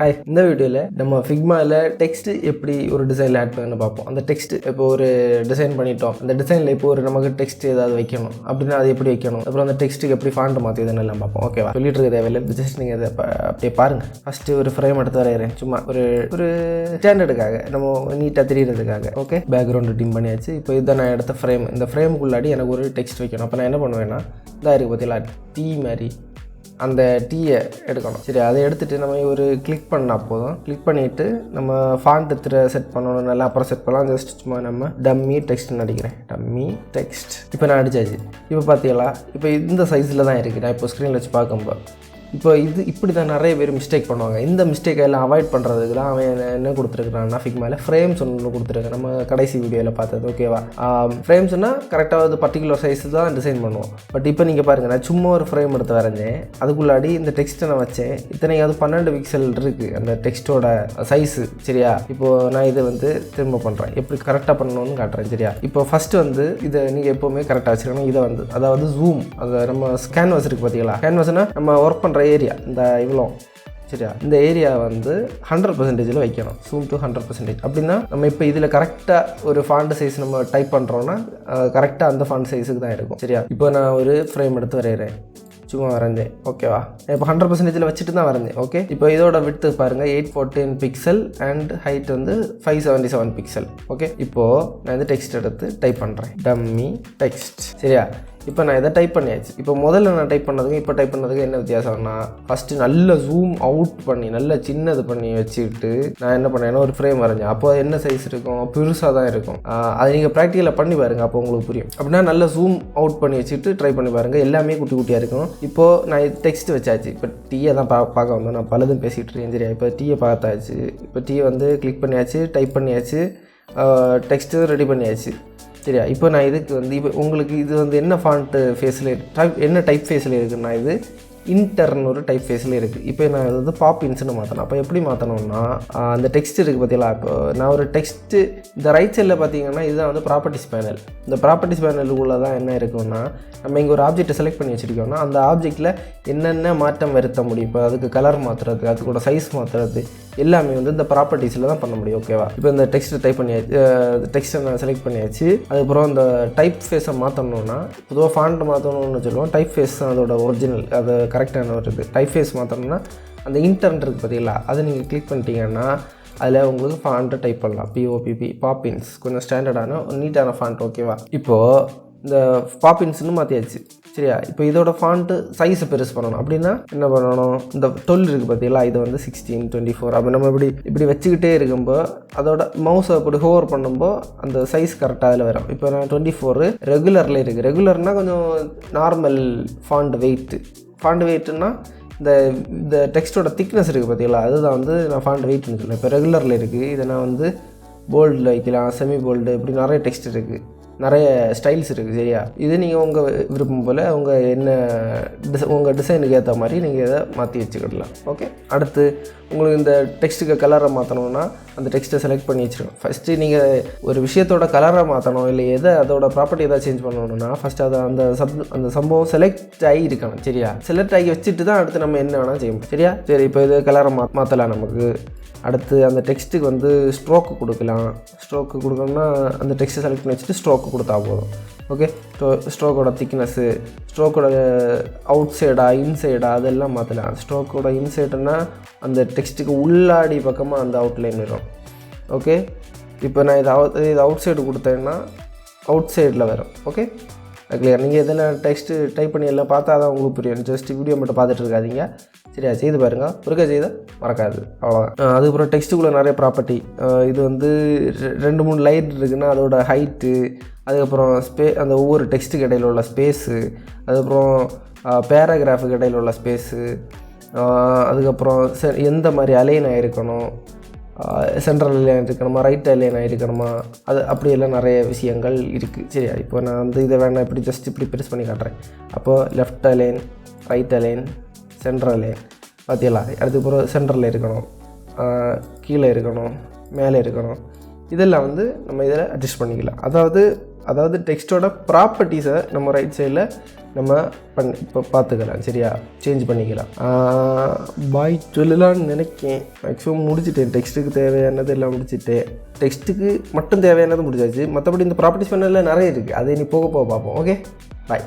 Hi, இந்த வீடியோவில் நம்ம ஃபிக்மாவில் டெக்ஸ்ட் எப்படி ஒரு டிசைனில் ஆட் பண்ணு பார்ப்போம். அந்த டெக்ஸ்ட் இப்போ ஒரு டிசைன் பண்ணிட்டோம். அந்த டிசைனில் இப்போ ஒரு நமக்கு டெக்ஸ்ட் ஏதாவது வைக்கணும் அப்படின்னா அது எப்படி வைக்கணும், அப்புறம் அந்த டெக்ஸ்ட்டுக்கு எப்படி ஃபாண்ட் மாற்றியதுன்னு எல்லாம் பார்ப்போம். ஓகேவா? சொல்லிட்டு இருக்க தேவையில்லை, ஜஸ்ட் நீங்கள் அதை அப்படியே பாருங்கள். ஃபஸ்ட்டு ஒரு ஃப்ரேம் எடுத்து வரைகிறேன், சும்மா ஒரு ஸ்டாண்டர்டுக்காக, நம்ம நீட்டாக தெரியறதுக்காக. ஓகே, பேக்ரவுண்டு டிம் பண்ணியாச்சு. இப்போ இதை நான் எடுத்த ஃப்ரேம், இந்த ஃப்ரேமுக்குள்ளாடி எனக்கு ஒரு டெக்ஸ்ட் வைக்கணும். அப்போ நான் என்ன பண்ணுவேன்னா, இதாக இருக்குது பார்த்தீங்களா, டீ மாதிரி அந்த டீயை எடுக்கணும். சரி, அதை எடுத்துகிட்டு நம்ம ஒரு கிளிக் பண்ணால் போதும். கிளிக் பண்ணிவிட்டு நம்ம ஃபாண்ட் செட் பண்ணணும், நல்லா அப்புறம் செட் பண்ணலாம். ஜஸ்ட் சும்மா நம்ம டம்மி டெக்ஸ்ட்னு அடிக்கிறேன், டம்மி டெக்ஸ்ட். இப்போ நான் அடித்தாச்சு. இப்போ பார்த்தீங்களா, இப்போ இந்த சைஸில் தான் இருக்குது. நான் இப்போ ஸ்க்ரீனில் வச்சு பார்க்கும்போது இப்போ இப்படி தான் நிறைய பேர் மிஸ்டேக் பண்ணுவாங்க. இந்த மிஸ்டேக்கை எல்லாம் அவாய்ட் பண்ணுறதுக்கு தான் அவன் என்ன கொடுத்துருக்குறான்னா, ஃபிக்மாவில் ஃப்ரேம்ஸ் ஒன்று கொடுத்துருக்கேன். நம்ம கடைசி வீடியோவில் பார்த்தது. ஓகேவா? ஃப்ரேம்ஸ்னால் கரெக்டாக ஒரு பர்டிகுலர் சைஸ் தான் டிசைன் பண்ணுவோம். பட் இப்போ நீங்கள் பாருங்கள், நான் சும்மா ஒரு ஃப்ரேம் எடுத்து வரைஞ்சேன். அதுக்குள்ளாடி இந்த டெக்ஸ்ட்டை நான் வச்சேன். இத்தனைக்கு 12 பிக்சல் இருக்குது அந்த டெக்ஸ்ட்டோட சைஸு. சரியா? இப்போது நான் இதை திரும்ப பண்ணுறேன், எப்படி கரெக்டாக பண்ணணும்னு காட்டுறேன். சரியா? இப்போ ஃபஸ்ட்டு இதை நீங்கள் எப்போவுமே கரெக்டாக வச்சுக்கணும். இதை அதாவது ஜூம், அதை நம்ம கேன்வாஸ் இருக்குது பார்த்தீங்களா, கேன்வாஸ்னால் நம்ம ஒர்க் பண்ணுற ஏரியா இந்த இவ்வளோ. சரியா? இந்த ஏரியா 100% வைக்கணும். Zoom to 100%. அப்படின்னா நம்ம இப்போ இதில் கரெக்டாக ஒரு ஃபாண்ட் சைஸ் நம்ம டைப் பண்ணுறோன்னா கரெக்டாக அந்த ஃபாண்ட் சைஸுக்கு தான் இருக்கும். சரியா? இப்போ நான் ஒரு ஃப்ரேம் எடுத்து வரைகிறேன், சும்மா வரைஞ்சேன். ஓகேவா? இப்போ 100% வச்சுட்டு தான் வரைஞ்சேன். ஓகே, இப்போ இதோட விட்த்து பாருங்கள், 814 pixel and height 577 pixel. Okay, இப்போது நான் டெக்ஸ்ட் எடுத்து டைப் பண்ணுறேன், டம்மி டெக்ஸ்ட். சரியா? இப்போ நான் இதை டைப் பண்ணியாச்சு. இப்போ முதல்ல நான் டைப் பண்ணதுக்கு இப்போ டைப் பண்ணதுக்கு என்ன வித்தியாசம்னா, ஃபஸ்ட்டு நல்ல ஜூம் அவுட் பண்ணி நல்லா சின்னது பண்ணி வச்சுக்கிட்டு நான் என்ன பண்ணேன்னா ஒரு ஃப்ரேம் வரைஞ்சேன். அப்போ என்ன சைஸ் இருக்கும், பெருசாக தான் இருக்கும். அதை நீங்கள் ப்ராக்டிக்கலாக பண்ணி பாருங்கள், அப்போ உங்களுக்கு புரியும். அப்படின்னா நல்லா ஜூம் அவுட் பண்ணி வச்சுட்டு ட்ரை பண்ணி பாருங்கள், எல்லாமே குட்டி குட்டியாக இருக்கும். இப்போது நான் டெக்ஸ்ட் வச்சாச்சு. இப்போ டீயை தான் பார்க்க வந்தோம், நான் பலதும் பேசிகிட்டு இருக்கேன். சரியா? இப்போ டீயை பார்த்தாச்சு. இப்போ டீயை கிளிக் பண்ணியாச்சு, டைப் பண்ணியாச்சு, டெக்ஸ்ட்டு ரெடி பண்ணியாச்சு. சரியா? இப்போ நான் இதுக்கு இப்போ உங்களுக்கு இது என்ன ஃபாண்ட்டு ஃபேஸில் என்ன டைப் ஃபேஸில் இருக்குன்னா, இது இன்டர்ன் ஒரு டைப் ஃபேஸில் இருக்குது. இப்போ நான் பாப்பின்ஸ்னு மாற்றணும். அப்போ எப்படி மாற்றணும்னா, அந்த டெக்ஸ்ட் இருக்குது பார்த்தீங்களா, இப்போ நான் ஒரு டெக்ஸ்ட்டு இந்த ரைட் சைடில் பார்த்தீங்கன்னா இதுதான் ப்ராப்பர்ட்டிஸ் பேனல். இந்த ப்ராப்பர்ட்டிஸ் பேனலுக்குள்ளே தான் என்ன இருக்குன்னா, நம்ம இங்கே ஒரு ஆப்ஜெக்ட்டை செலக்ட் பண்ணி வச்சுருக்கோம்னா அந்த ஆப்ஜெக்ட்டில் என்னென்ன மாற்றம் வருத்த முடியும், இப்போ அதுக்கு கலர் மாற்றுறது, அதுக்கூட சைஸ் மாற்றுறது எல்லாமே இந்த ப்ராப்பர்ட்டிஸில் தான் பண்ண முடியும். ஓகேவா? இப்போ இந்த டெக்ஸ்ட்டை டைப் பண்ணியாச்சு, டெக்ஸ்ட்டை நான் செலக்ட் பண்ணியாச்சு. அதுக்கப்புறம் இந்த டைப் ஃபேஸை மாற்றணுன்னா, பொதுவாக ஃபாண்ட் மாற்றணும்னு சொல்லுவோம். டைப் ஃபேஸ் அதோட ஒரிஜினல், அது கரெக்டான ஒரு இது. டைப் ஃபேஸ் மாற்றணும்னா அந்த இன்டர்ன் இருக்குது பார்த்தீங்களா, அதை நீங்கள் கிளிக் பண்ணிட்டீங்கன்னா அதில் உங்களுக்கு ஃபாண்ட்டை டைப் பண்ணலாம். பாப்பின்ஸ், கொஞ்சம் ஸ்டாண்டர்டான நீட்டான ஃபாண்ட். ஓகேவா? இப்போது இந்த பாப்பின்ஸ்னு மாற்றியாச்சு. சரியா? இப்போ இதோட ஃபாண்ட்டு சைஸை பெருசு பண்ணணும். அப்படின்னா என்ன பண்ணணும், இந்த 12 இருக்குது பார்த்தீங்களா, இது 16, 24 அப்போ நம்ம இப்படி வச்சுக்கிட்டே இருக்கும்போது அதோட மவுஸை அப்படி ஹோவர் பண்ணும்போது அந்த சைஸ் கரெக்டாக அதில் வரும். இப்போ நான் 24 ரெகுலரில் இருக்குது. ரெகுலர்னால் கொஞ்சம் நார்மல் ஃபாண்ட் வெயிட்டுன்னா இந்த டெக்ஸ்ட்டோட திக்னஸ் இருக்குது பார்த்தீங்களா, அதுதான் நான் ஃபாண்ட் வெயிட்னு சொல்லுவேன். இப்போ ரெகுலரில் இருக்குது, இதை நான் போல்டில் வைக்கலாம், செமி போல்டு, இப்படி நிறைய டெக்ஸ்ட் இருக்குது, நிறைய ஸ்டைல்ஸ் இருக்குது. சரியா? இது நீங்கள் உங்கள் விருப்பம் போல் உங்கள் டிசைனுக்கு ஏற்ற மாதிரி நீங்கள் இதை மாற்றி வச்சுக்கிடலாம். ஓகே, அடுத்து உங்களுக்கு இந்த டெக்ஸ்ட்டுக்கு கலரை மாற்றணும்னா அந்த டெக்ஸ்ட்டை செலக்ட் பண்ணி வச்சுருக்கோம். ஃபஸ்ட்டு நீங்கள் ஒரு விஷயத்தோட கலரை மாற்றணும், இல்லை அதோட ப்ராப்பர்ட்டி எதாவது சேஞ்ச் பண்ணணும்னா ஃபஸ்ட்டு அதை அந்த சம்பவம் செலக்ட் ஆகி இருக்கணும். சரியா? செலக்ட் ஆகி வச்சுட்டு தான் அடுத்து நம்ம என்ன வேணால் செய்யணும். சரியா? சரி, இப்போ இது கலரை மாற்றலாம். நமக்கு அடுத்து அந்த டெக்ஸ்ட்டுக்கு ஸ்ட்ரோக்கு கொடுக்கலாம். ஸ்ட்ரோக்கு கொடுக்கணும்னா அந்த டெக்ஸ்ட்டை செலக்ட் பண்ணி வச்சுட்டு ஸ்ட்ரோக்கு கொடுத்தா போதும். ஓகே, ஸ்ட்ரோக்கோட திக்னஸ்ஸு, ஸ்ட்ரோக்கோட அவுட் சைடா இன்சைடா அதெல்லாம் மாற்றலாம். ஸ்ட்ரோக்கோட இன்சைடுன்னா அந்த டெக்ஸ்ட்டுக்கு உள்ளாடி பக்கமாக அந்த அவுட்லைன் வரும். ஓகே, இப்போ நான் இது அவுட் சைடு கொடுத்தேன்னா அவுட் சைடில் வரும். Okay, clear? நீங்கள் இதெல்லாம் டெக்ஸ்ட்டு டைப் பண்ணி எல்லாம் பார்த்தா தான் உங்களுக்கு புரியும். ஜஸ்ட் வீடியோ மட்டும் பார்த்துட்டு இருக்காதீங்க. சரியா? செய்து பாருங்கள், ஒருக்கா செய்த மறக்காது, அவ்வளோதான். அதுக்கப்புறம் டெக்ஸ்ட்டுக்குள்ளே நிறைய ப்ராப்பர்ட்டி, இது 2-3 லைன் இருக்குன்னா அதோட ஹைட்டு, அதுக்கப்புறம் அந்த ஒவ்வொரு டெக்ஸ்ட்டுக்கு இடையில் உள்ள ஸ்பேஸு, அதுக்கப்புறம் பேராகிராஃபுக்கு இடையில் உள்ள ஸ்பேஸு, அதுக்கப்புறம் எந்த மாதிரி அலைன் ஆகிருக்கணும், சென்ட்ரல் அலைன் இருக்கணுமா, ரைட் அலைன் ஆகிருக்கணுமா, அது அப்படியெல்லாம் நிறைய விஷயங்கள் இருக்குது. சரியா? இப்போ நான் இதை வேணால் இப்படி ஜஸ்ட் இப்படி பெருசு பண்ணி காட்டுறேன். அப்போது left align, right align, central align பார்த்தீங்களா? அதுக்கப்புறம் சென்ட்ரலில் இருக்கணும், கீழே இருக்கணும், மேலே இருக்கணும். இதெல்லாம் நம்ம இதில் அட்ஜஸ்ட் பண்ணிக்கலாம். அதாவது டெக்ஸ்ட்டோட ப்ராப்பர்ட்டிஸை நம்ம ரைட் சைடில் நம்ம இப்போ பார்த்துக்கலாம். சரியா, சேஞ்ச் பண்ணிக்கலாம். பாய் சொல்லலான்னு நினைக்கேன். மேக்ஸிமம் முடிச்சுட்டேன். டெக்ஸ்ட்டுக்கு தேவையானது எல்லாம் முடிச்சுட்டேன். டெக்ஸ்ட்டுக்கு மட்டும் தேவையானது முடிச்சாச்சு. மற்றபடி இந்த ப்ராப்பர்ட்டிஸ் பண்ணதில் நிறைய இருக்குது. அதை நீ போக பார்ப்போம். ஓகே.